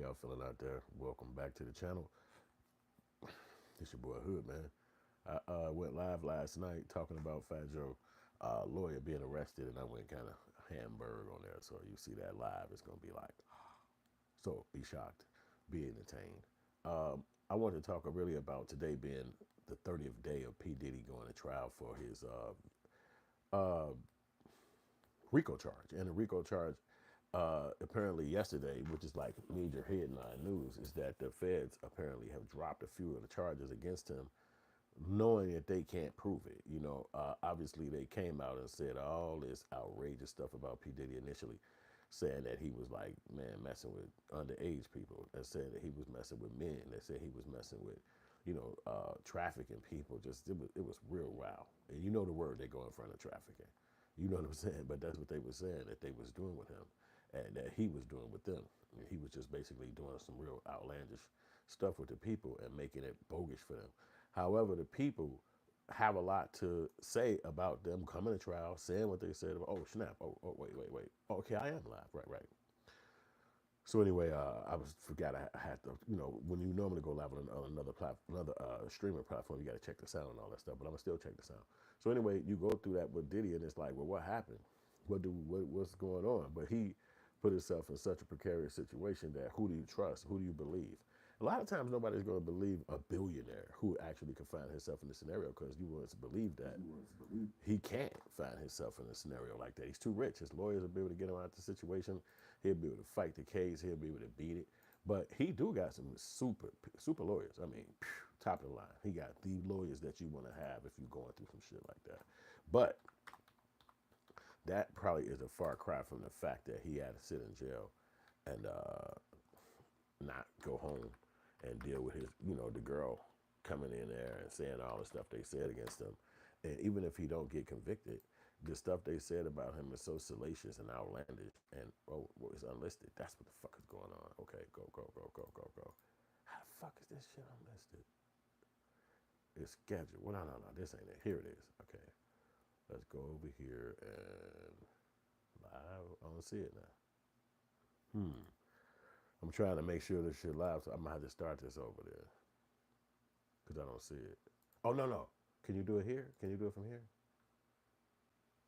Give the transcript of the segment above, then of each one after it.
y'all feeling out there? Welcome back to the channel. It's your boy Hood, man. I went live last night talking about Fat Joe lawyer being arrested, and I went kind of Hamburg on there. So you see that live, it's gonna be like, so be shocked, be entertained. I want to talk really about today being the 30th day of P Diddy going to trial for his uh, RICO charge, and the RICO charge apparently yesterday, which is like major headline news, is that the feds apparently have dropped a few of the charges against him, knowing that they can't prove it. Obviously they came out and said all this outrageous stuff about P Diddy initially, saying that he was like, man, messing with underage people, and said that he was messing with men, that said he was messing with, trafficking people. Just it was real wow. And you know the word they go in front of trafficking. You know what I'm saying? But that's what they were saying that they was doing with him, and that he was doing with them. He was just basically doing some real outlandish stuff with the people and making it bogus for them. However, the people have a lot to say about them coming to trial, saying what they said about. Oh snap! Oh wait. Okay, I am live. Right. So anyway, I was forgot I had to. When you normally go live on another streaming platform, you got to check the sound and all that stuff. But I'm gonna still check the sound. So anyway, you go through that with Diddy, and it's like, well, what happened? What's going on? But he put himself in such a precarious situation that who do you trust? Who do you believe? A lot of times, nobody's going to believe a billionaire who actually can find himself in this scenario, because you want to believe that he can't find himself in a scenario like that. He's too rich. His lawyers will be able to get him out of the situation. He'll be able to fight the case. He'll be able to beat it. But he do got some super lawyers. I mean, top of the line. He got the lawyers that you want to have if you're going through some shit like that. But that probably is a far cry from the fact that he had to sit in jail and not go home and deal with his, the girl coming in there and saying all the stuff they said against him. And even if he don't get convicted, the stuff they said about him is so salacious and outlandish, and well, it's unlisted. That's what the fuck is going on. Okay, go. How the fuck is this shit unlisted? It's scheduled. Well, no, this ain't it. Here it is. Okay, let's go over here and live. I don't see it now. I'm trying to make sure this shit live, so I might have to start this over there because I don't see it. Oh no. Can you do it here? Can you do it from here?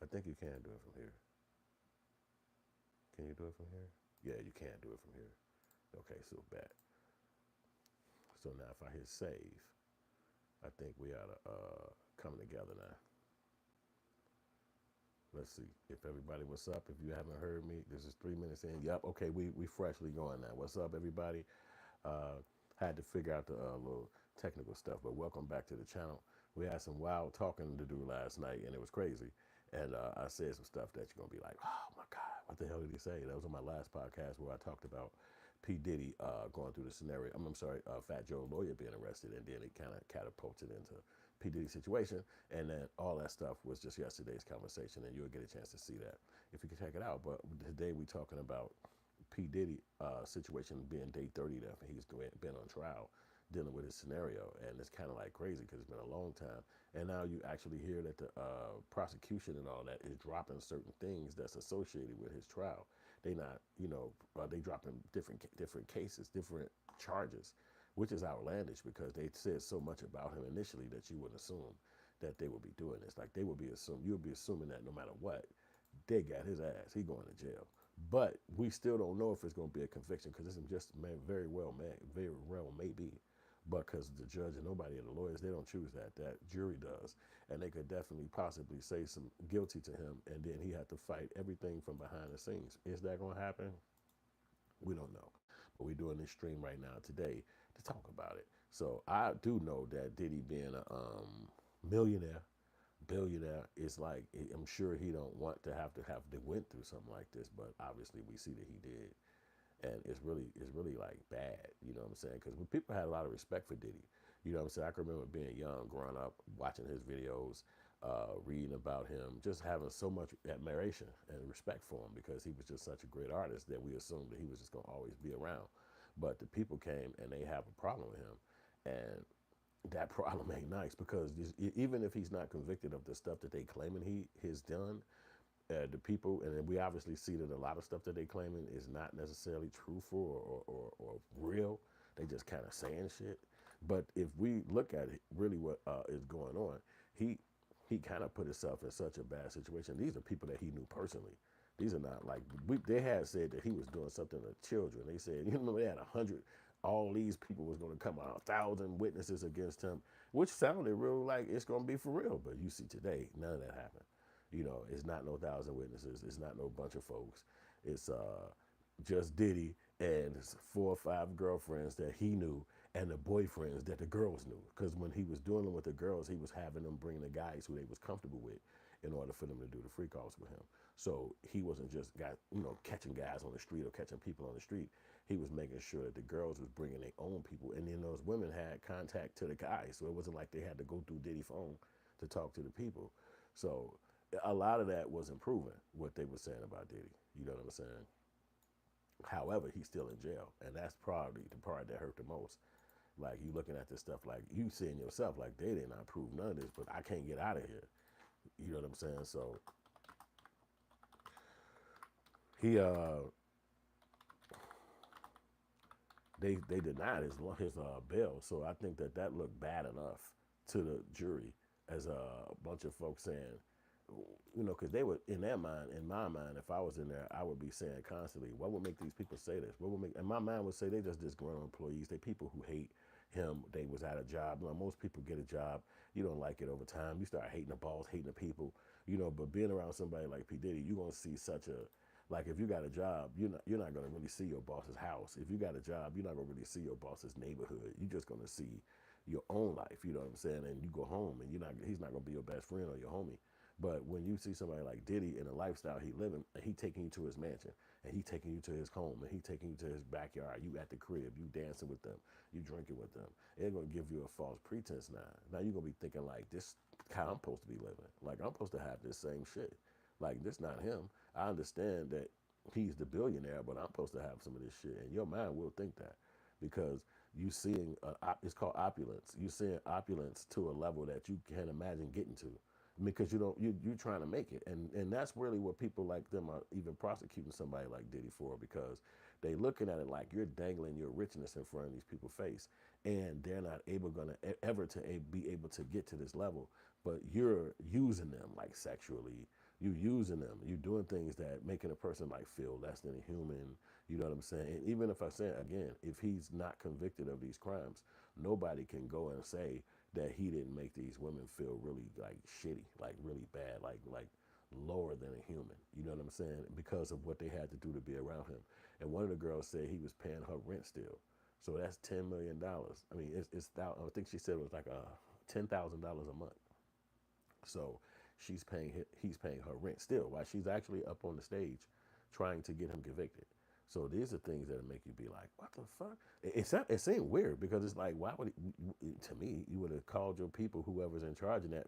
I think you can do it from here. Can you do it from here? Yeah, you can do it from here. Okay, so back. So now if I hit save, I think we ought to come together now. Let's see if everybody, what's up? If you haven't heard me, this is 3 minutes in. Yep, okay, we freshly going now. What's up, everybody? Had to figure out the little technical stuff, but welcome back to the channel. We had some wild talking to do last night, and it was crazy. And I said some stuff that you're gonna be like, oh my God, what the hell did he say? That was on my last podcast where I talked about P. Diddy going through the scenario. I'm sorry, Fat Joe lawyer being arrested, and then it kind of catapulted into P. Diddy situation. And then all that stuff was just yesterday's conversation, and you'll get a chance to see that if you can check it out. But today we're talking about P. Diddy situation being day 30 that he's been on trial dealing with his scenario, and it's kind of like crazy because it's been a long time, and now you actually hear that the prosecution and all that is dropping certain things that's associated with his trial. They not, they dropping different cases, different charges, which is outlandish because they said so much about him initially that you wouldn't assume that they would be doing this. Like you would be assuming that no matter what, they got his ass. He going to jail. But we still don't know if it's going to be a conviction because this is just very well may be. But because the judge and nobody of the lawyers, they don't choose that. That jury does. And they could definitely possibly say some guilty to him, and then he had to fight everything from behind the scenes. Is that going to happen? We don't know. But we're doing this stream right now today to talk about it. So I do know that Diddy being a millionaire, billionaire, is like, I'm sure he don't want to have to went through something like this, but obviously we see that he did. And it's really like bad, you know what I'm saying? Because people had a lot of respect for Diddy, you know what I'm saying? I can remember being young, growing up, watching his videos, reading about him, just having so much admiration and respect for him because he was just such a great artist that we assumed that he was just gonna always be around. But the people came and they have a problem with him, and that problem ain't nice because even if he's not convicted of the stuff that they claiming he has done, the people, and then we obviously see that a lot of stuff that they claiming is not necessarily truthful or real. They just kind of saying shit. But if we look at it, really what is going on, he he kind of put himself in such a bad situation. These are people that he knew personally. These are not like they had said that he was doing something to children. They said, you remember they had 100. All these people was going to come out, 1,000 witnesses against him, which sounded real like it's going to be for real. But you see today, none of that happened. You know, it's not no 1,000 witnesses. It's not no bunch of folks. It's just Diddy and his 4 or 5 girlfriends that he knew and the boyfriends that the girls knew. Because when he was dealing with the girls, he was having them bring the guys who they was comfortable with in order for them to do the freak offs with him. So he wasn't just catching guys on the street or catching people on the street. He was making sure that the girls was bringing their own people, and then those women had contact to the guys, so it wasn't like they had to go through Diddy phone to talk to the people. So a lot of that was improving what they were saying about Diddy. You know what I'm saying? However, he's still in jail, and that's probably the part that hurt the most. Like you looking at this stuff, like you seeing yourself, like they did not prove none of this, but I can't get out of here. You know what I'm saying? So he they denied his bail. So I think that looked bad enough to the jury as a bunch of folks saying, because they would, in their mind, in my mind, if I was in there, I would be saying constantly, what would make these people say this? What would make? And my mind would say they just disgruntled employees. They people who hate him. They was at a job. Most people get a job. You don't like it over time. You start hating the boss, hating the people. But being around somebody like P Diddy, you're gonna see such a like if you got a job, you're not gonna really see your boss's house. If you got a job, you're not gonna really see your boss's neighborhood. You're just gonna see your own life. You know what I'm saying? And you go home, and he's not gonna be your best friend or your homie. But when you see somebody like Diddy and the lifestyle he living, and he taking you to his mansion, and he taking you to his home, and he taking you to his backyard, you at the crib, you dancing with them, you drinking with them, it's gonna give you a false pretense now. Now you're gonna be thinking like, this how I'm supposed to be living. Like I'm supposed to have this same shit. Like this not him. I understand that he's the billionaire, but I'm supposed to have some of this shit. And your mind will think that because you seeing it's called opulence. You seeing opulence to a level that you can't imagine getting to because you're trying to make it, and that's really what people like them are even prosecuting somebody like Diddy for, because they looking at it like you're dangling your richness in front of these people's face, and they're not gonna ever to be able to get to this level, but you're using them like sexually. You using them. You doing things that making a person like feel less than a human. You know what I'm saying? And even if I say again, if he's not convicted of these crimes, nobody can go and say that he didn't make these women feel really like shitty, like really bad, like lower than a human. You know what I'm saying? Because of what they had to do to be around him. And one of the girls said he was paying her rent still. So that's $10 million. I mean, I think she said it was like $10,000 a month. So he's paying her rent still while she's actually up on the stage trying to get him convicted. So these are things that make you be like, what the fuck? It seemed weird because it's like, why would to me, you would have called your people, whoever's in charge of that,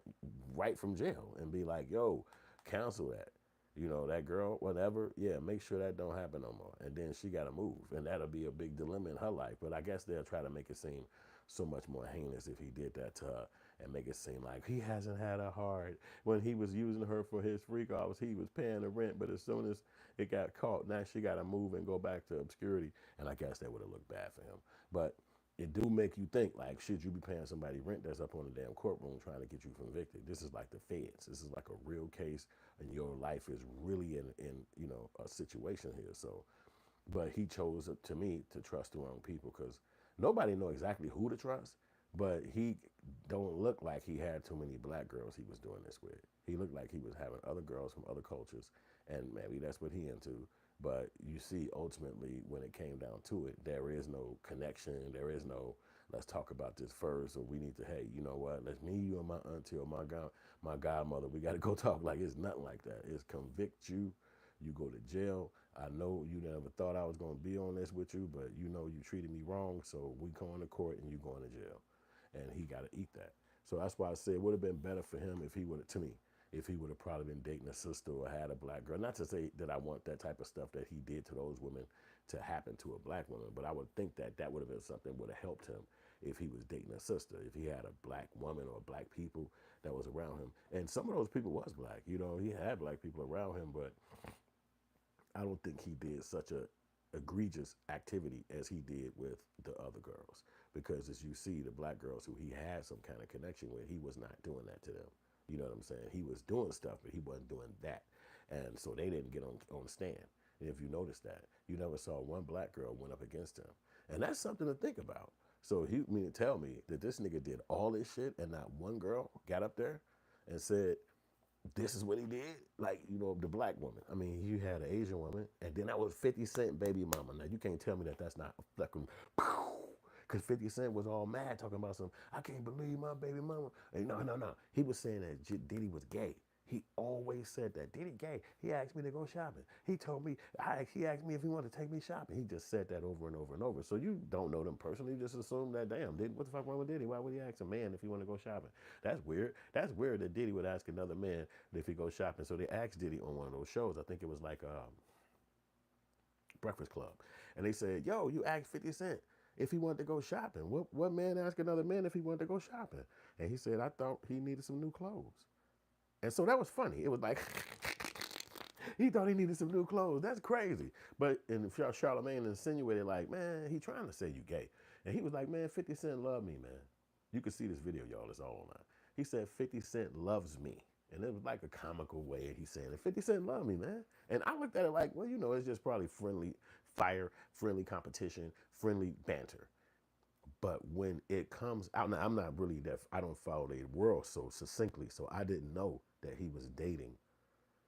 right from jail and be like, yo, cancel that. That girl, whatever, yeah, make sure that don't happen no more. And then she got to move. And that'll be a big dilemma in her life. But I guess they'll try to make it seem so much more heinous if he did that to her and make it seem like he hasn't had a hard. When he was using her for his freak offs, he was paying the rent. But as soon as it got caught, now she got to move and go back to obscurity. And I guess that would have looked bad for him. But it do make you think, like, should you be paying somebody rent that's up on the damn courtroom trying to get you convicted? This is like the feds. This is like a real case, and your life is really in a situation here. So, but he chose, to me, to trust the wrong people because nobody know exactly who to trust, but he don't look like he had too many black girls he was doing this with. He looked like he was having other girls from other cultures, and maybe that's what he into. But you see, ultimately, when it came down to it, there is no connection. There is no, let's talk about this first, or we need to, hey, you know what? Let's me, you, and my auntie or my godmother. We got to go talk. Like it's nothing like that. It's convict you. You go to jail. I know you never thought I was going to be on this with you, but you treated me wrong. So we going to court and you going to jail, and he got to eat that. So that's why I said it would have been better for him if he would have, to me, if he would have probably been dating a sister or had a black girl. Not to say that I want that type of stuff that he did to those women to happen to a black woman, but I would think that would have been something would have helped him if he was dating a sister, if he had a black woman or black people that was around him. And some of those people was black. You know, he had black people around him, but I don't think he did such a egregious activity as he did with the other girls. Because as you see, the black girls who he had some kind of connection with, he was not doing that to them. You know what I'm saying? He was doing stuff, but he wasn't doing that. And so they didn't get on the stand. And if you notice that, you never saw one black girl went up against him. And that's something to think about. So he mean to tell me that this nigga did all this shit and not one girl got up there and said, this is what he did? Like, you know, the black woman. I mean, you had an Asian woman, and then that was 50 Cent baby mama. Now, you can't tell me that that's not fucking, because 50 Cent was all mad talking about some, I can't believe my baby mama. And no, no, no. He was saying that Diddy was gay. He always said that. Diddy gay. He asked me to go shopping. He told me, he asked me if he wanted to take me shopping. He just said that over and over and over. So you don't know them personally. You just assume that, damn, what the fuck wrong with Diddy? Why would he ask a man if he wanted to go shopping? That's weird. That's weird that Diddy would ask another man if he goes shopping. So they asked Diddy on one of those shows. I think it was like Breakfast Club. And they said, yo, you asked 50 Cent if he wanted to go shopping. What man asked another man if he wanted to go shopping? And he said, I thought he needed some new clothes. And so that was funny. It was like, he thought he needed some new clothes. That's crazy. But and Charlamagne insinuated like, man, he trying to say you gay. And he was like, man, 50 Cent love me, man. You can see this video, y'all. It's all online. He said, 50 Cent loves me. And it was like a comical way he saying it. 50 Cent love me, man. And I looked at it like, well, you know, it's just probably friendly fire, friendly competition, friendly banter. But when it comes out, now I'm not really that, I don't follow the world so succinctly, so I didn't know that he was dating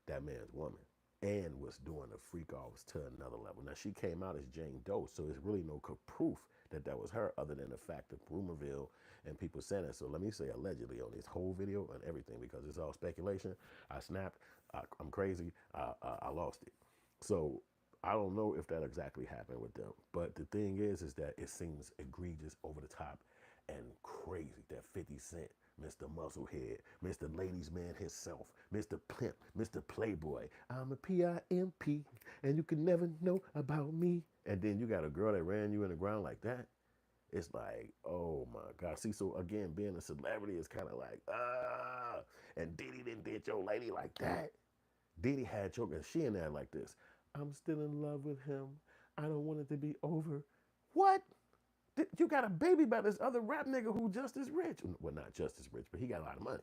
that man's woman and was doing the freak offs to another level. Now she came out as Jane Doe, so there's really no proof that that was her other than the fact of rumorville and people saying it. So let me say allegedly on this whole video and everything, because it's all speculation. I snapped, I'm crazy, I lost it. So I don't know if that exactly happened with them, but the thing is that it seems egregious, over the top, and crazy that 50 Cent, Mr. Musclehead, Mr. Ladies Man himself, Mr. Pimp, Mr. Playboy, I'm a PIMP, and you can never know about me. And then you got a girl that ran you in the ground like that. It's like, oh my God. See, so again, being a celebrity is kind of like, and Diddy didn't did your lady like that. Diddy had your, and she in there like this. I'm still in love with him. I don't want it to be over. What? You got a baby by this other rap nigga who just as rich. Well, not just as rich, but he got a lot of money.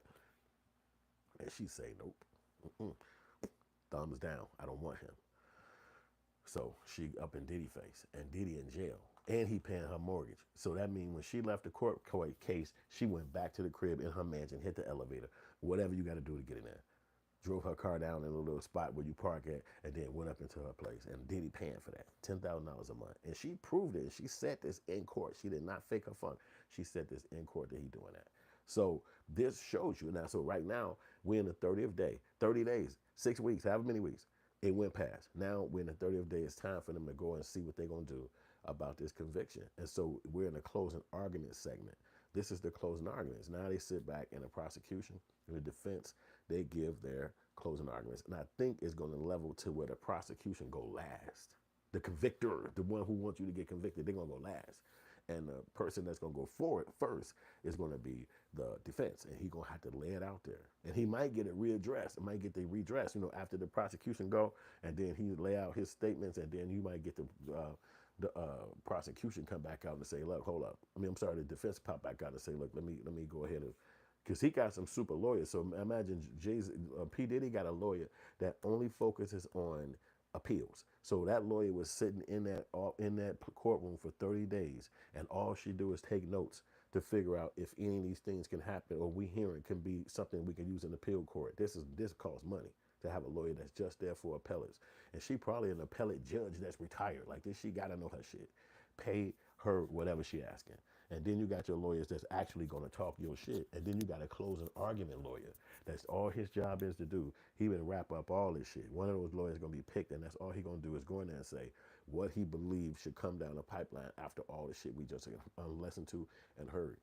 And she say, nope. Mm-mm. Thumbs down. I don't want him. So she up in Diddy face, and Diddy in jail, and he paying her mortgage. So that means when she left the court case, she went back to the crib in her mansion, hit the elevator, whatever you got to do to get in there. Drove her car down in a little spot where you park at, and then went up into her place. And Diddy paying for that, $10,000 a month. And she proved it. She said this in court. She did not fake her funk. She said this in court that he doing that. So this shows you now. So right now we're in the 30th day, 30 days, 6 weeks, however many weeks. It went past. Now we're in the 30th day. It's time for them to go and see what they're gonna do about this conviction. And so we're in the closing argument segment. This is the closing arguments. Now they sit back in the prosecution and the defense, they give their closing arguments. And I think it's going to level to where the prosecution go last. The convictor, the one who wants you to get convicted, they're going to go last. And the person that's going to go forward first is going to be the defense. And he's going to have to lay it out there. And he might get it readdressed. It might get the redress, you know, after the prosecution go. And then he lay out his statements. And then you might get the prosecution come back out and say, look, hold up. I'm sorry, the defense pop back out and say, look, let me go ahead and, because he got some super lawyers. So imagine P. Diddy got a lawyer that only focuses on appeals. So that lawyer was sitting in that courtroom for 30 days, and all she do is take notes to figure out if any of these things can happen, or we hearing can be something we can use in appeal court. This costs money to have a lawyer that's just there for appellates. And she probably an appellate judge that's retired. Like this, she gotta know her shit. Pay her whatever she asking. And then you got your lawyers that's actually gonna talk your shit. And then you got a closing argument lawyer. That's all his job is to do. He would wrap up all this shit. One of those lawyers gonna be picked, and that's all he gonna do is go in there and say what he believes should come down the pipeline after all the shit we just listened to and heard.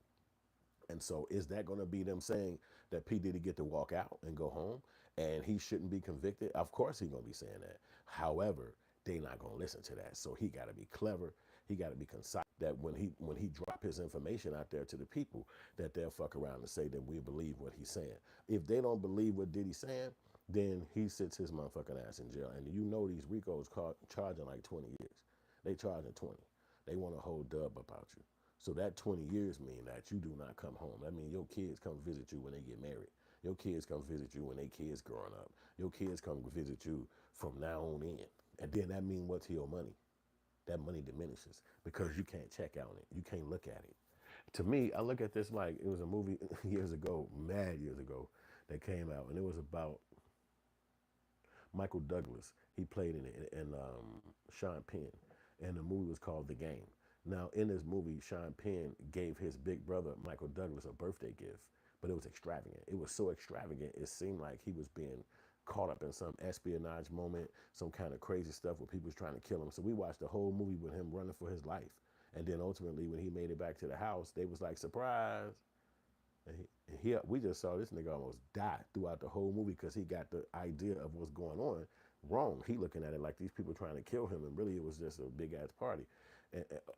And so is that going to be them saying that P. Diddy get to walk out and go home and he shouldn't be convicted? Of course he's going to be saying that. However, they not going to listen to that. So he got to be clever. He got to be concise. That when he drop his information out there to the people, that they'll fuck around and say that we believe what he's saying. If they don't believe what Diddy's saying, then he sits his motherfucking ass in jail. And you know these Ricos charging like 20 years. They charging 20. They want a whole dub about you. So that 20 years mean that you do not come home. That means your kids come visit you when they get married. Your kids come visit you when they kids growing up. Your kids come visit you from now on in. And then that mean what to your money? That money diminishes because you can't check out it. You can't look at it. To me, I look at this like it was a movie years ago, mad years ago, that came out, and it was about Michael Douglas. He played in it, and Sean Penn, and the movie was called The Game. Now, in this movie, Sean Penn gave his big brother Michael Douglas a birthday gift, but it was extravagant. It was so extravagant, it seemed like he was being caught up in some espionage moment, some kind of crazy stuff where people was trying to kill him. So we watched the whole movie with him running for his life. And then ultimately, when he made it back to the house, they was like, surprise. We just saw this nigga almost die throughout the whole movie because he got the idea of what's going on wrong. He looking at it like these people trying to kill him, and really it was just a big ass party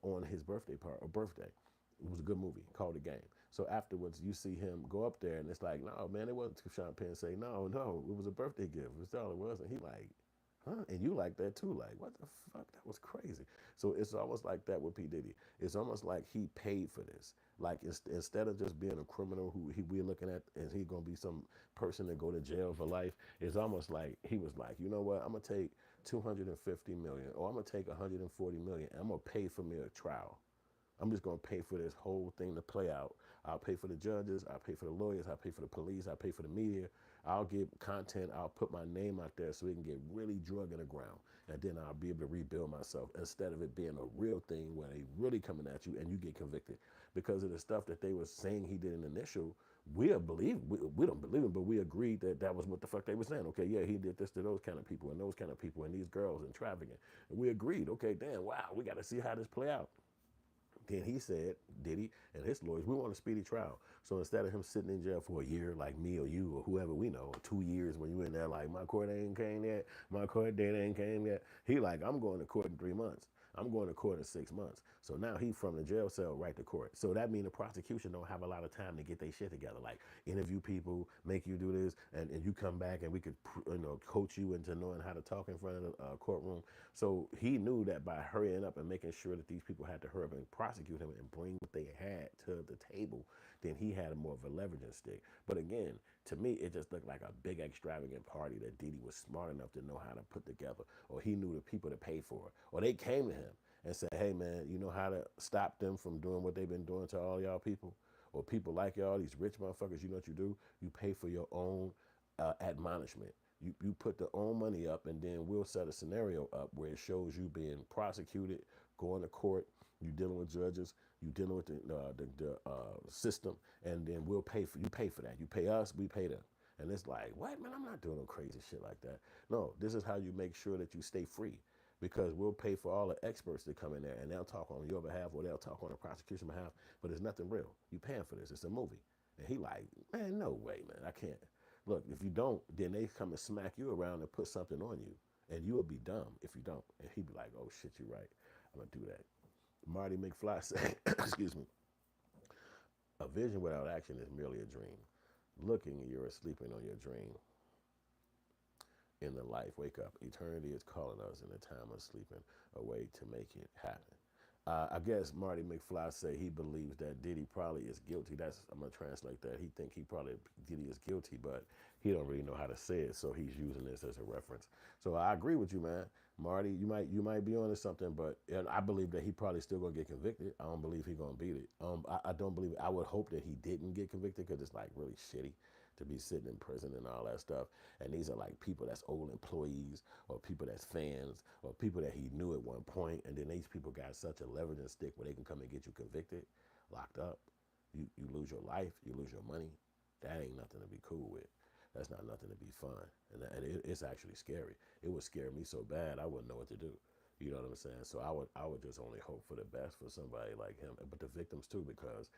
on his birthday. It was a good movie called The Game. So afterwards, you see him go up there, and it's like, no, man, it wasn't Sean Penn say, no, it was a birthday gift. That's all it was. And he like, huh? And you like that too? Like, what the fuck? That was crazy. So it's almost like that with P. Diddy. It's almost like he paid for this. Like instead of just being a criminal who we're looking at and he gonna be some person that go to jail for life, it's almost like he was like, you know what? I'm gonna take 250 million, or I'm gonna take 140 million. And I'm gonna pay for me a trial. I'm just gonna pay for this whole thing to play out. I'll pay for the judges, I'll pay for the lawyers, I'll pay for the police, I'll pay for the media. I'll get content, I'll put my name out there so it can get really drug in the ground. And then I'll be able to rebuild myself instead of it being a real thing where they really coming at you and you get convicted. Because of the stuff that they were saying he did in the initial, we don't believe him, but we agreed that that was what the fuck they were saying. Okay, yeah, he did this to those kind of people and those kind of people and these girls and trafficking. And we agreed, okay, damn, wow, we got to see how this play out. Then he said, Diddy and his lawyers, we want a speedy trial. So instead of him sitting in jail for a year like me or you or whoever we know, or 2 years when you in there like, my court ain't came yet, my court date ain't came yet. He like, I'm going to court in 3 months. I'm going to court in 6 months. So now he from the jail cell right to court. So that means the prosecution don't have a lot of time to get their shit together. Like interview people, make you do this, and you come back and we could coach you into knowing how to talk in front of the courtroom. So he knew that by hurrying up and making sure that these people had to hurry up and prosecute him and bring what they had to the table, then he had more of a leveraging stick. But again, to me, it just looked like a big extravagant party that Diddy was smart enough to know how to put together, or he knew the people to pay for it, or they came to him and said, hey man, you know how to stop them from doing what they've been doing to all y'all people? Or people like y'all, these rich motherfuckers, you know what you do? You pay for your own admonishment. You put the own money up, and then we'll set a scenario up where it shows you being prosecuted, going to court, you dealing with judges, you dealing with the system, and then we'll pay for that. You pay us, we pay them. And it's like, what, man? I'm not doing no crazy shit like that. No, this is how you make sure that you stay free, because we'll pay for all the experts to come in there and they'll talk on your behalf or they'll talk on the prosecution behalf, but it's nothing real. You paying for this. It's a movie. And he like, man, no way, man. I can't. Look, if you don't, then they come and smack you around and put something on you. And you will be dumb if you don't. And he'd be like, oh, shit, you're right. I'm going to do that. Marty McFly said, excuse me, a vision without action is merely a dream. Looking, you're sleeping on your dream. In the life, wake up. Eternity is calling us in the time of sleeping, a way to make it happen. I guess Marty McFly say he believes that Diddy probably is guilty. I'm gonna translate that. He think Diddy is guilty, but he don't really know how to say it, so he's using this as a reference. So I agree with you, man. Marty, you might be onto something, but and I believe that he probably still gonna get convicted. I don't believe he gonna beat it. I don't believe. I would hope that he didn't get convicted because it's like really shitty to be sitting in prison and all that stuff. And these are like people that's old employees or people that's fans or people that he knew at one point. And then these people got such a leverage and stick where they can come and get you convicted, locked up. You lose your life, you lose your money. That ain't nothing to be cool with. That's not nothing to be fun. And it's actually scary. It would scare me so bad I wouldn't know what to do. You know what I'm saying? So I would just only hope for the best for somebody like him, but the victims too, because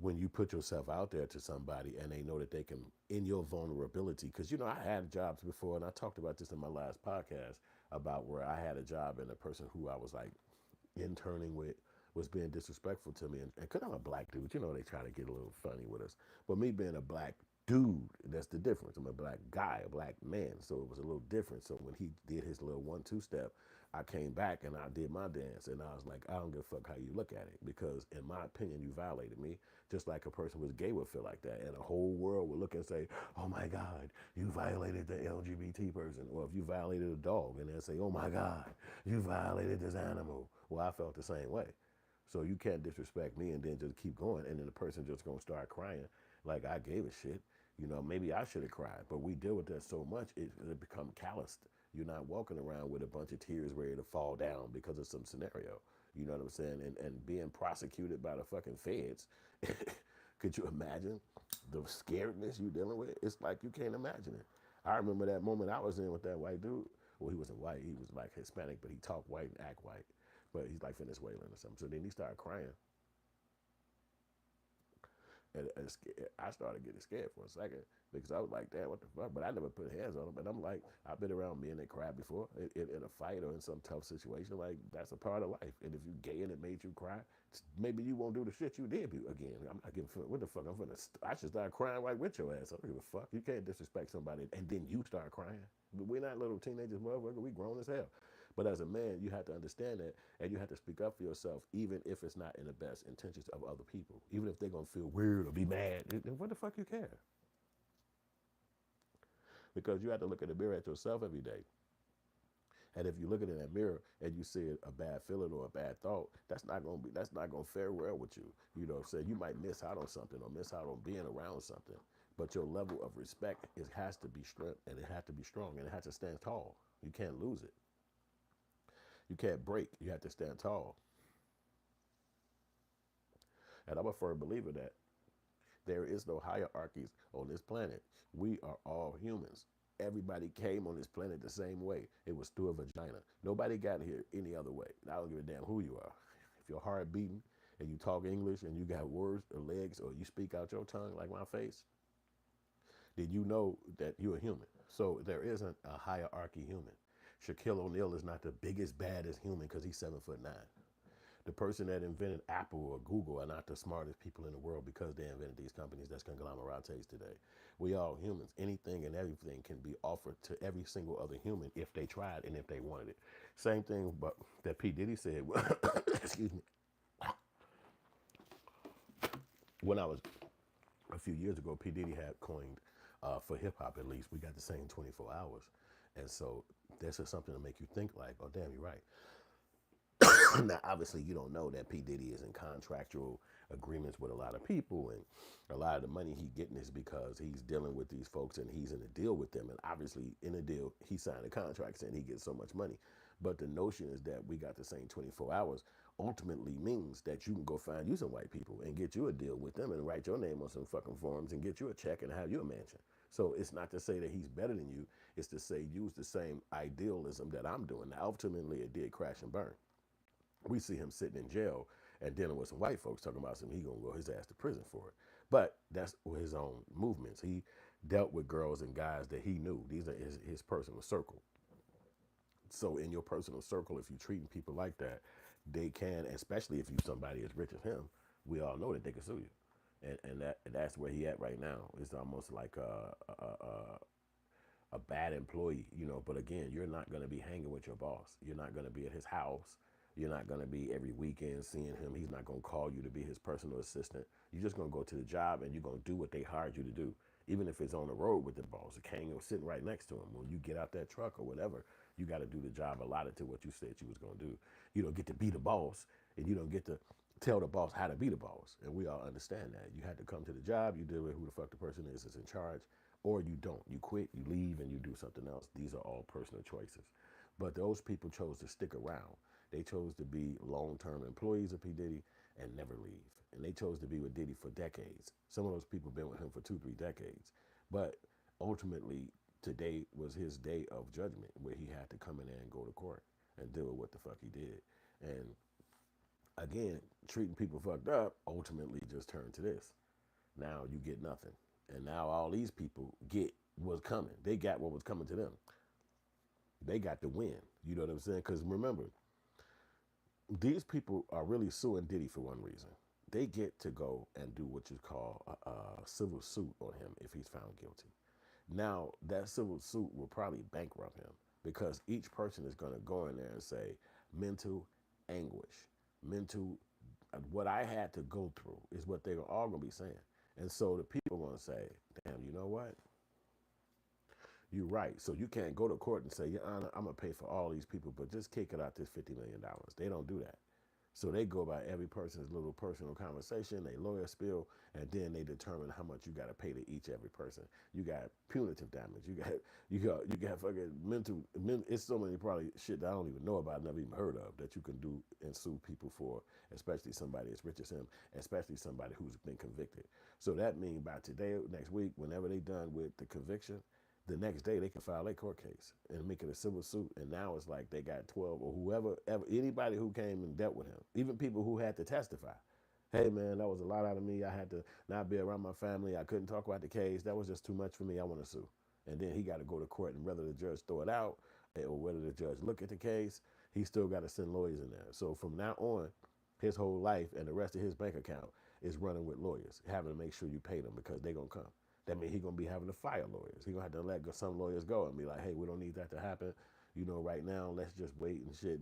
when you put yourself out there to somebody and they know that they can, in your vulnerability, because, I had jobs before, and I talked about this in my last podcast about where I had a job and a person who I was like interning with was being disrespectful to me. And because I'm a black dude, you know, they try to get a little funny with us. But me being a black dude, that's the difference. I'm a black guy, a black man. So it was a little different. So when he did his little 1-2 step, I came back and I did my dance. And I was like, I don't give a fuck how you look at it. Because in my opinion, you violated me. Just like a person who was gay would feel like that. And the whole world would look and say, oh my God, you violated the LGBT person. Or if you violated a dog, and they'll say, oh my God, you violated this animal. Well, I felt the same way. So you can't disrespect me and then just keep going, and then the person just gonna start crying like I gave a shit. You know, maybe I should have cried, but we deal with that so much it become calloused. You're not walking around with a bunch of tears ready to fall down because of some scenario. You know what I'm saying? And being prosecuted by the fucking feds. Could you imagine the scaredness you dealing with? It's like you can't imagine it. I remember that moment I was in with that white dude. Well, he wasn't white. He was like Hispanic, but he talked white and act white. But he's like Venezuelan or something. So then he started crying. And I started getting scared for a second because I was like, damn, what the fuck? But I never put hands on him. And I'm like, I've been around men that cry before in a fight or in some tough situation. Like, that's a part of life. And if you gay and it made you cry, maybe you won't do the shit you did again. I'm not giving a fuck. What the fuck? I should start crying right with your ass. I don't give a fuck. You can't disrespect somebody and then you start crying. But we're not little teenagers, motherfucker. We grown as hell. But as a man, you have to understand that, and you have to speak up for yourself, even if it's not in the best intentions of other people. Even if they're gonna feel weird or be mad, then what the fuck you care? Because you have to look in the mirror at yourself every day. And if you look in that mirror and you see a bad feeling or a bad thought, that's not gonna fare well with you. You know what I'm saying? You might miss out on something or miss out on being around something. But your level of respect has to be strength and it has to be strong and it has to stand tall. You can't lose it. You can't break. You have to stand tall. And I'm a firm believer that there is no hierarchies on this planet. We are all humans. Everybody came on this planet the same way. It was through a vagina. Nobody got here any other way. I don't give a damn who you are. If your heart beating and you talk English and you got words or legs or you speak out your tongue like my face, then you know that you're a human. So there isn't a hierarchy human. Shaquille O'Neal is not the biggest, baddest human because he's 7'9". The person that invented Apple or Google are not the smartest people in the world because they invented these companies that's conglomerates today. We all humans. Anything and everything can be offered to every single other human if they tried and if they wanted it. Same thing but that P. Diddy said, excuse me, when I was a few years ago, P. Diddy had coined, for hip hop at least, we got the same 24 hours. And so this is something to make you think like, oh, damn, you're right. Now, obviously, you don't know that P. Diddy is in contractual agreements with a lot of people, and a lot of the money he getting is because he's dealing with these folks and he's in a deal with them. And obviously, in a deal, he signed a contract saying he gets so much money. But the notion is that we got the same 24 hours ultimately means that you can go find you some white people and get you a deal with them and write your name on some fucking forms and get you a check and have you a mansion. So it's not to say that he's better than you. It's to say use the same idealism that I'm doing. Now, ultimately, it did crash and burn. We see him sitting in jail and dealing with some white folks talking about some he gonna go his ass to prison for it. But that's his own movements. He dealt with girls and guys that he knew. These are his personal circle. So in your personal circle, if you're treating people like that, they can, especially if you somebody as rich as him, we all know that they can sue you. And that's where he at right now. It's almost like a bad employee, you know. But again, you're not going to be hanging with your boss. You're not going to be at his house. You're not going to be every weekend seeing him. He's not going to call you to be his personal assistant. You're just going to go to the job and you're going to do what they hired you to do. Even if it's on the road with the boss, the king was sitting right next to him. When you get out that truck or whatever, you got to do the job allotted to what you said you was going to do. You don't get to be the boss, and you don't get to tell the boss how to be the boss. And we all understand that. You had to come to the job, you deal with who the fuck the person is that's in charge, or you don't. You quit, you leave, and you do something else. These are all personal choices. But those people chose to stick around. They chose to be long-term employees of P. Diddy and never leave. And they chose to be with Diddy for decades. Some of those people been with him for 2-3 decades. But ultimately, today was his day of judgment where he had to come in there and go to court and deal with what the fuck he did. And again, treating people fucked up ultimately just turned to this. Now you get nothing. And now all these people get what's coming. They got what was coming to them. They got the win. You know what I'm saying? Because remember, these people are really suing Diddy for one reason. They get to go and do what you call a civil suit on him if he's found guilty. Now, that civil suit will probably bankrupt him because each person is going to go in there and say, mental anguish, mental, what I had to go through is what they're all going to be saying. And so the people are going to say, damn, you know what? You're right. So you can't go to court and say, Your Honor, I'm going to pay for all these people, but just kick it out this $50 million. They don't do that. So they go by every person's little personal conversation, they lawyer spill, and then they determine how much you got to pay to each every person. You got punitive damage. You got fucking it's so many probably shit that I don't even know about, never even heard of, that you can do and sue people for, especially somebody as rich as him, especially somebody who's been convicted. So that means by today, next week, whenever they done with the conviction, the next day they can file a court case and make it a civil suit. And now it's like they got 12 or whoever, anybody who came and dealt with him, even people who had to testify. Hey man, that was a lot out of me. I had to not be around my family. I couldn't talk about the case. That was just too much for me. I want to sue. And then he got to go to court, and whether the judge throw it out or whether the judge look at the case, he still got to send lawyers in there. So from now on, his whole life and the rest of his bank account is running with lawyers, having to make sure you pay them because they're going to come. That means he's going to be having to fire lawyers. He's going to have to let some lawyers go and be like, hey, we don't need that to happen. Right now, let's just wait and shit.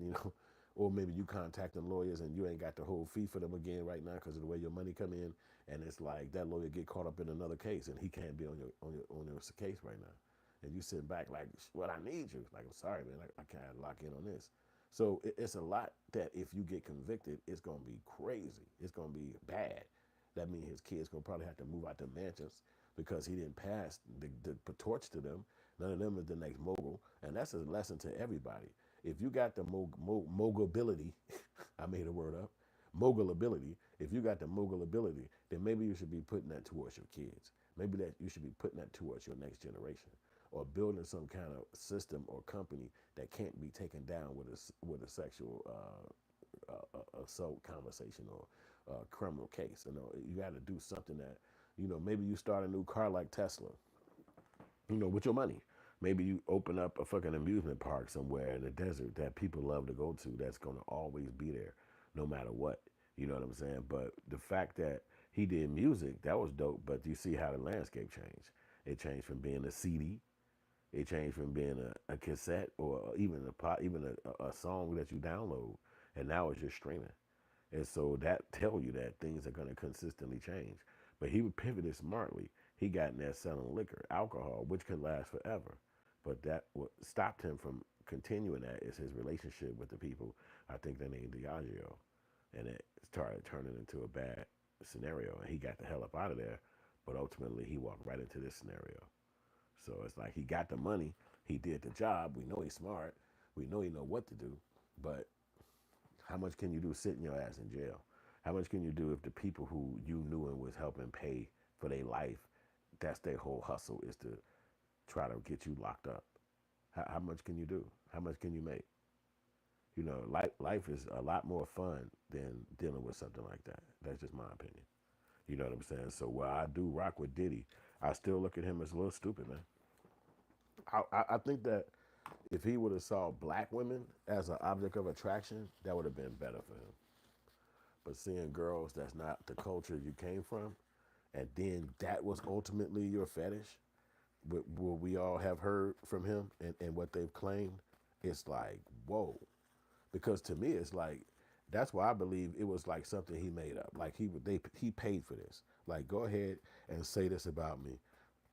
Or maybe you contact them lawyers and you ain't got the whole fee for them again right now because of the way your money come in. And it's like that lawyer get caught up in another case and he can't be on your case right now. And you sit back like, well, I need you. Like, I'm sorry, man. I can't lock in on this. So it's a lot that if you get convicted, it's going to be crazy. It's going to be bad. That means his kids going to probably have to move out to mansions because he didn't pass the torch to them. None of them is the next mogul. And that's a lesson to everybody. If you got the mogulability, I made a word up, mogul ability, if you got the mogul ability, then maybe you should be putting that towards your kids. Maybe that you should be putting that towards your next generation, or building some kind of system or company that can't be taken down with a sexual assault conversation or criminal case. You got to do something that, maybe you start a new car like Tesla, with your money. Maybe you open up a fucking amusement park somewhere in the desert that people love to go to that's going to always be there no matter what. You know what I'm saying? But the fact that he did music, that was dope. But you see how the landscape changed. It changed from being a CD. It changed from being a cassette or even a song that you download. And now it's just streaming. And so that tell you that things are going to consistently change. But he would pivoted smartly. He got in there selling liquor, alcohol, which could last forever. But that what stopped him from continuing that is his relationship with the people. I think they named Diageo. And it started turning into a bad scenario. And he got the hell up out of there. But ultimately, he walked right into this scenario. So it's like he got the money. He did the job. We know he's smart. We know he know what to do. But how much can you do sitting your ass in jail? How much can you do if the people who you knew and was helping pay for their life, that's their whole hustle is to try to get you locked up? How much can you do? How much can you make? Life is a lot more fun than dealing with something like that. That's just my opinion. You know what I'm saying? So while I do rock with Diddy, I still look at him as a little stupid, man. I think that if he would have saw black women as an object of attraction, that would have been better for him. But seeing girls that's not the culture you came from, and then that was ultimately your fetish, what we all have heard from him and what they've claimed, it's like, whoa. Because to me, it's like, that's why I believe it was like something he made up. Like he paid for this. Like, go ahead and say this about me.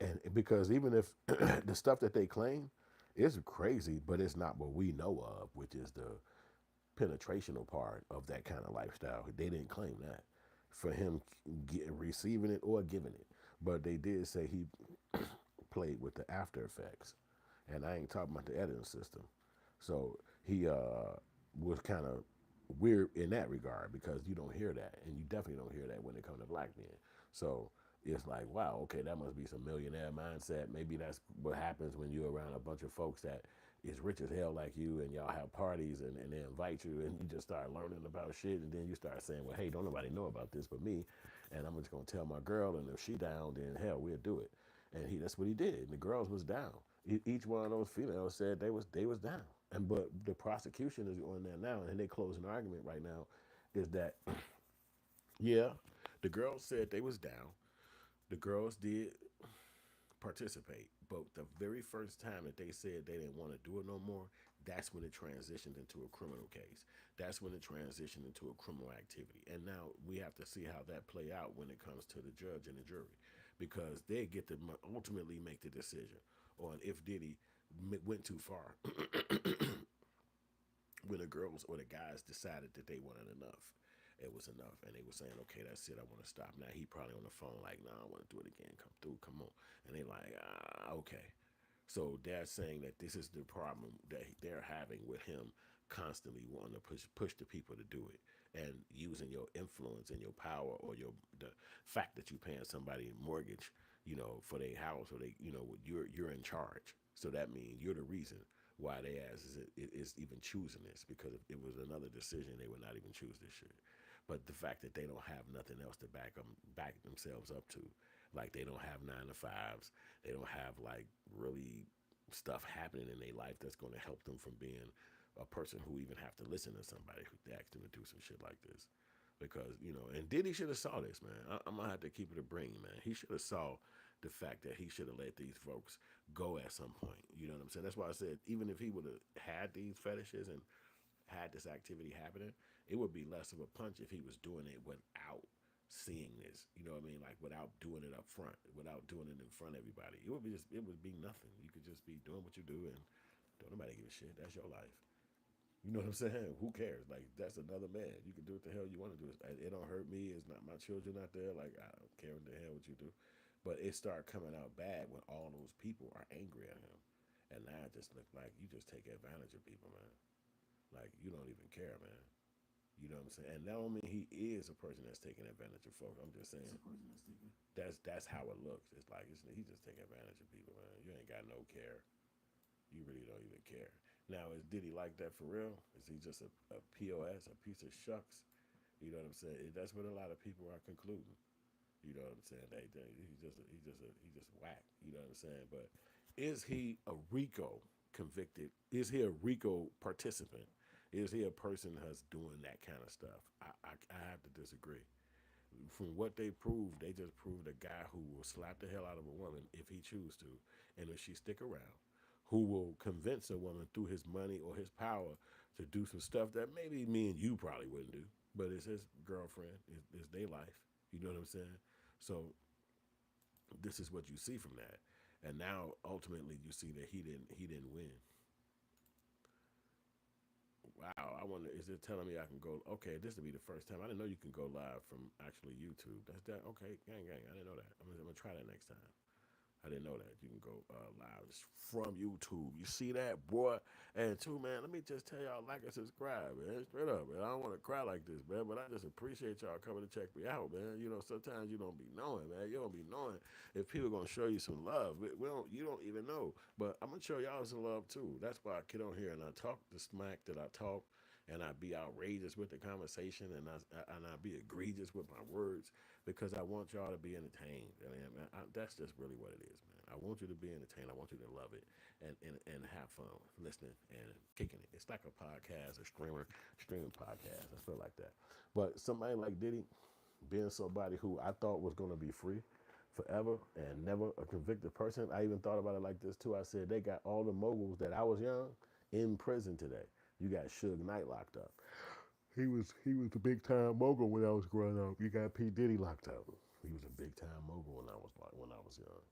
And because even if the stuff that they claim is crazy, but it's not what we know of, which is the penetrational part of that kind of lifestyle. They didn't claim that for him receiving it or giving it. But they did say he played with the after effects. And I ain't talking about the editing system. So he was kind of weird in that regard because you don't hear that. And you definitely don't hear that when it comes to black men. So it's like, wow, okay, that must be some millionaire mindset. Maybe that's what happens when you're around a bunch of folks that is rich as hell like you, and y'all have parties and they invite you, and you just start learning about shit, and then you start saying, well, hey, don't nobody know about this but me, and I'm just gonna tell my girl, and if she down, then hell, we'll do it. And that's what he did, and the girls was down. Each one of those females said they was down. And but the prosecution is on there now, and they closing argument right now, is that yeah, the girls said they was down. The girls did participate, but the very first time that they said they didn't want to do it no more, that's when it transitioned into a criminal case. That's when it transitioned into a criminal activity. And now we have to see how that play out when it comes to the judge and the jury, because they get to ultimately make the decision on if Diddy went too far when the girls or the guys decided that they wanted enough. It was enough, and they were saying, "Okay, that's it. I want to stop." Now he probably on the phone like, "Nah, I want to do it again. Come through, come on." And they like, "Okay." So they're saying that this is the problem that they're having with him constantly wanting to push the people to do it, and using your influence and your power, or the fact that you're paying somebody a mortgage, for their house, or you're in charge. So that means you're the reason why they ass is even choosing this, because if it was another decision, they would not even choose this shit. But the fact that they don't have nothing else to back themselves up to, like they don't have 9 to 5s, they don't have like really stuff happening in their life that's going to help them from being a person who even have to listen to somebody who asked them to do some shit like this. Because and Diddy should have saw this, man. I'm gonna have to keep it a brain, man. He should have saw the fact that he should have let these folks go at some point. You know what I'm saying? That's why I said, even if he would have had these fetishes and had this activity happening, it would be less of a punch if he was doing it without seeing this. You know what I mean? Like without doing it up front, without doing it in front of everybody. It would be nothing. You could just be doing what you do, and don't nobody give a shit. That's your life. You know what I'm saying? Who cares? Like, that's another man. You can do what the hell you want to do. It don't hurt me. It's not my children out there. Like, I don't care what the hell what you do. But it started coming out bad when all those people are angry at him. And now it just look like you just take advantage of people, man. Like, you don't even care, man. You know what I'm saying? And that don't mean he is a person that's taking advantage of folks. I'm just saying that's how it looks. It's like he's just taking advantage of people, man. You ain't got no care. You really don't even care. Now, did he like that for real? Is he just a POS, a piece of shucks? You know what I'm saying? That's what a lot of people are concluding. You know what I'm saying? He just whack. You know what I'm saying? But is he a RICO convicted? Is he a RICO participant? Is he a person that's doing that kind of stuff? I have to disagree. From what they proved, they just proved a guy who will slap the hell out of a woman if he chooses to, and if she stick around, who will convince a woman through his money or his power to do some stuff that maybe me and you probably wouldn't do, but it's his girlfriend, it's their life. You know what I'm saying? So this is what you see from that, and now ultimately you see that he didn't win. Wow, I wonder, is it telling me I can go? Okay, this will be the first time. I didn't know you can go live from actually YouTube. That's that. Okay, gang, gang. I didn't know that. I'm gonna try that next time. I didn't know that you can go live from YouTube. You see that, boy? And two, man, let me just tell y'all, like and subscribe, man. Straight up, man. I don't want to cry like this, man, but I just appreciate y'all coming to check me out, man. Sometimes you don't be knowing, man. You don't be knowing if people gonna show you some love. You don't even know, but I'm gonna show y'all some love too. That's why I get on here and I talk the smack that I talk, and I be outrageous with the conversation, and I be egregious with my words, because I want y'all to be entertained. I mean, that's just really what it is, man. I want you to be entertained. I want you to love it and have fun listening and kicking it. It's like a podcast, a streaming podcast. I feel like that. But somebody like Diddy, being somebody who I thought was going to be free forever and never a convicted person, I even thought about it like this too. I said they got all the moguls that I was young in prison today. You got Suge Knight locked up. He was a big time mogul when I was growing up. You got P Diddy locked up. He was a big time mogul when I was young.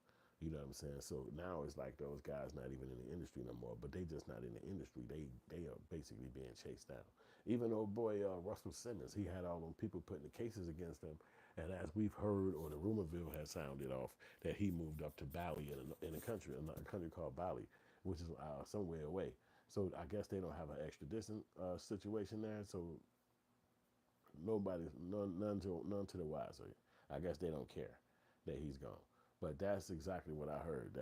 You know what I'm saying? So now it's like those guys not even in the industry no more, but they just not in the industry. They are basically being chased down. Even old boy Russell Simmons, he had all them people putting the cases against him, and as we've heard, or the rumorville has sounded off, that he moved up to Bali in a country called Bali, which is somewhere away. So I guess they don't have an extradition situation there. So none to the wiser. I guess they don't care that he's gone. But that's exactly what I heard.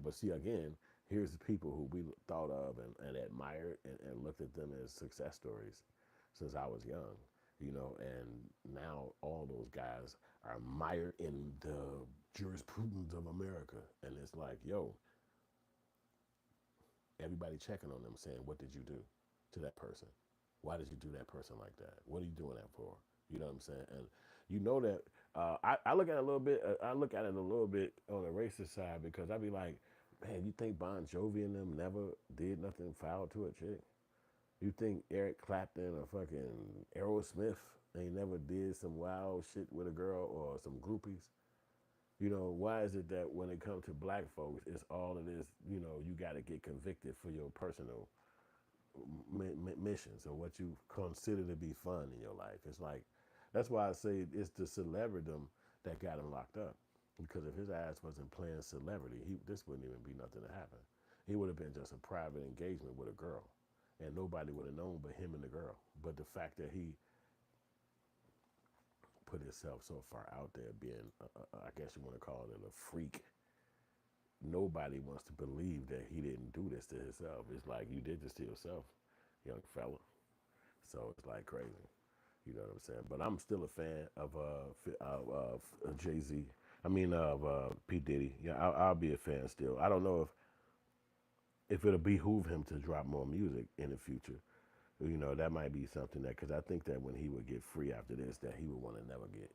But see again, here's the people who we thought of and admired and looked at them as success stories since I was young, and now all those guys are mired in the jurisprudence of America, and it's like, yo, Everybody checking on them, saying, "What did you do to that person? Why did you do that person like that? What are you doing that for?" You know what I'm saying? And you know that I look at it a little bit. I look at it a little bit on the racist side because I be like, man, you think Bon Jovi and them never did nothing foul to a chick? You think Eric Clapton or fucking Aerosmith ain't never did some wild shit with a girl or some groupies? You know, why is it that when it comes to black folks, it's all it is, you know, you got to get convicted for your personal missions or what you consider to be fun in your life? It's like, that's why I say it's the celebridom that got him locked up. Because if his ass wasn't playing celebrity, this wouldn't even be nothing to happen. He would have been just a private engagement with a girl, and nobody would have known but him and the girl. But the fact that he put himself so far out there, being, I guess you want to call it a freak, nobody wants to believe that he didn't do this to himself. It's like you did this to yourself, young fella. So it's like crazy. You know what I'm saying? But I'm still a fan of Jay Z. I mean of P Diddy. Yeah, I'll be a fan still. I don't know if it'll behoove him to drop more music in the future. You know, that might be something that, because I think that when he would get free after this, that he would want to never get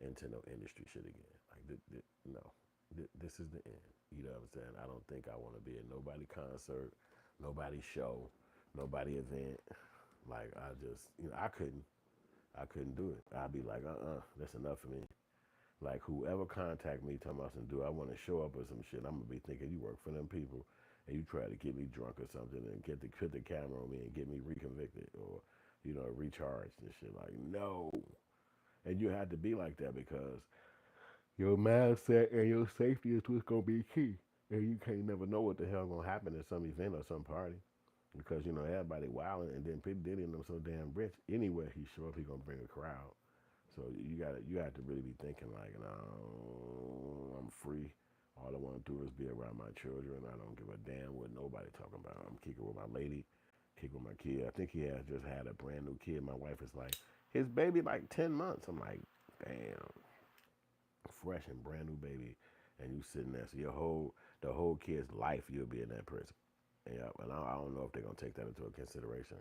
into no industry shit again. Like, no, this is the end. You know what I'm saying? I don't think I want to be at nobody concert, nobody show, nobody event. Like, I just, you know, I couldn't do it. I'd be like, that's enough for me. Like, whoever contact me, talking about some dude, I want to show up or some shit, I'm gonna be thinking you work for them people, and you try to get me drunk or something, and put the camera on me and get me reconvicted or, you know, recharged and shit. Like, no. And you had to be like that because your mindset and your safety is what's gonna be key. And you can't never know what the hell gonna happen at some event or some party. Because, you know, everybody wilding, and then P. Diddy and them so damn rich. Anywhere he show up, he gonna bring a crowd. So you have to really be thinking like, no, I'm free. All I want to do is be around my children. I don't give a damn what nobody talking about. I'm kicking with my lady, kicking with my kid. I think he has just had a brand new kid. My wife is like, his baby like 10 months. I'm like, damn, fresh and brand new baby, and you sitting there. So the whole kid's life, you'll be in that prison. Yeah, and I don't know if they're gonna take that into consideration,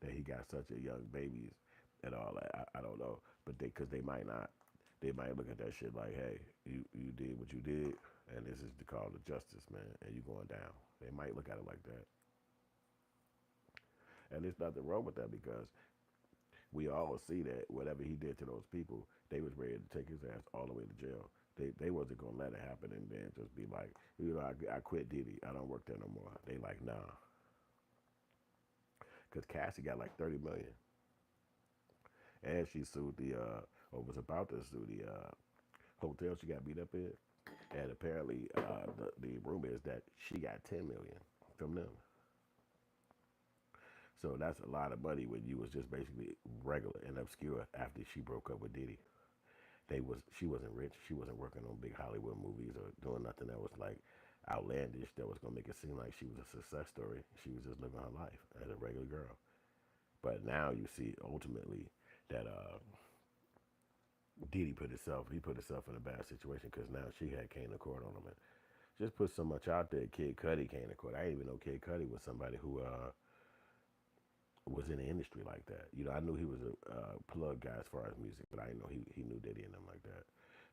that he got such a young babies and all that. I don't know, but because they might not, they might look at that shit like, hey, you did what you did, and this is the call of justice, man, and you going down. They might look at it like that, and there's nothing wrong with that because we all see that whatever he did to those people, they was ready to take his ass all the way to jail. They wasn't gonna let it happen and then just be like, you know, I quit Diddy, I don't work there no more. They like, nah, because Cassie got like 30 million, and she sued or was about to sue the hotel she got beat up in, and apparently the rumor is that she got 10 million from them. So that's a lot of money when you was just basically regular and obscure after she broke up with Diddy. She wasn't rich. She wasn't working on big Hollywood movies or doing nothing that was like outlandish that was gonna make it seem like she was a success story. She was just living her life as a regular girl. But now you see ultimately that Diddy put himself in a bad situation because now she had Kane to court on him. And just put so much out there. Kid Cudi came to court. I didn't even know Kid Cudi was somebody who was in the industry like that. You know, I knew he was a plug guy as far as music, but I didn't know he knew Diddy and them like that.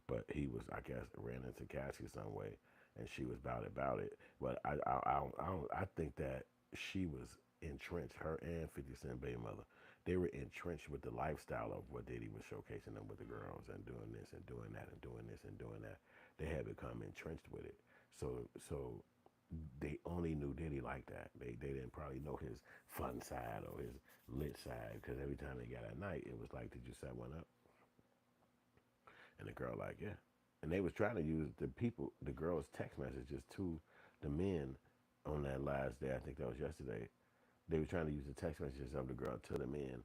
But he was, I guess, ran into Cassie some way, and she was about it. But I think that she was entrenched. Her and 50 Cent baby mother, they were entrenched with the lifestyle of what Diddy was showcasing them with the girls and doing this and doing that and doing this and doing that. They had become entrenched with it. So they only knew Diddy like that. They didn't probably know his fun side or his lit side because every time they got at night, it was like, did you set one up? And the girl like, yeah. And they was trying to use the girls' text messages to the men on that last day. I think that was yesterday. They were trying to use the text messages of the girl to the men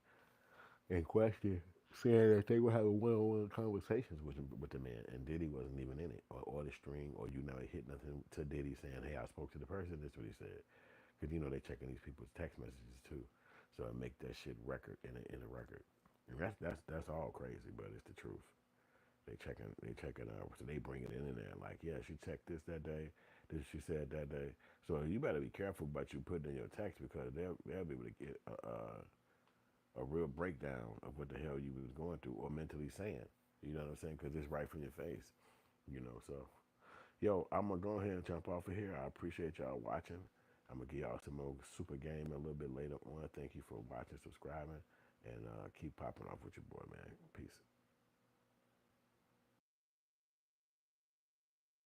in question, saying that they were having one-on-one conversations with the man, and Diddy wasn't even in it, or the string, or you never hit nothing to Diddy saying, "Hey, I spoke to the person." This is what he said, because you know they checking these people's text messages too, so it make that shit record in a record, and that's all crazy, but it's the truth. They checking so they bring it in there like, yeah, she checked this that day. that she said that day. So you better be careful about you putting in your text because they'll be able to get a real breakdown of what the hell you was going through or mentally saying. You know what I'm saying? Because it's right from your face. You know, so yo, I'm gonna go ahead and jump off of here. I appreciate y'all watching. I'm gonna give y'all some more super game a little bit later on. Thank you for watching, subscribing, and keep popping off with your boy, man. Peace.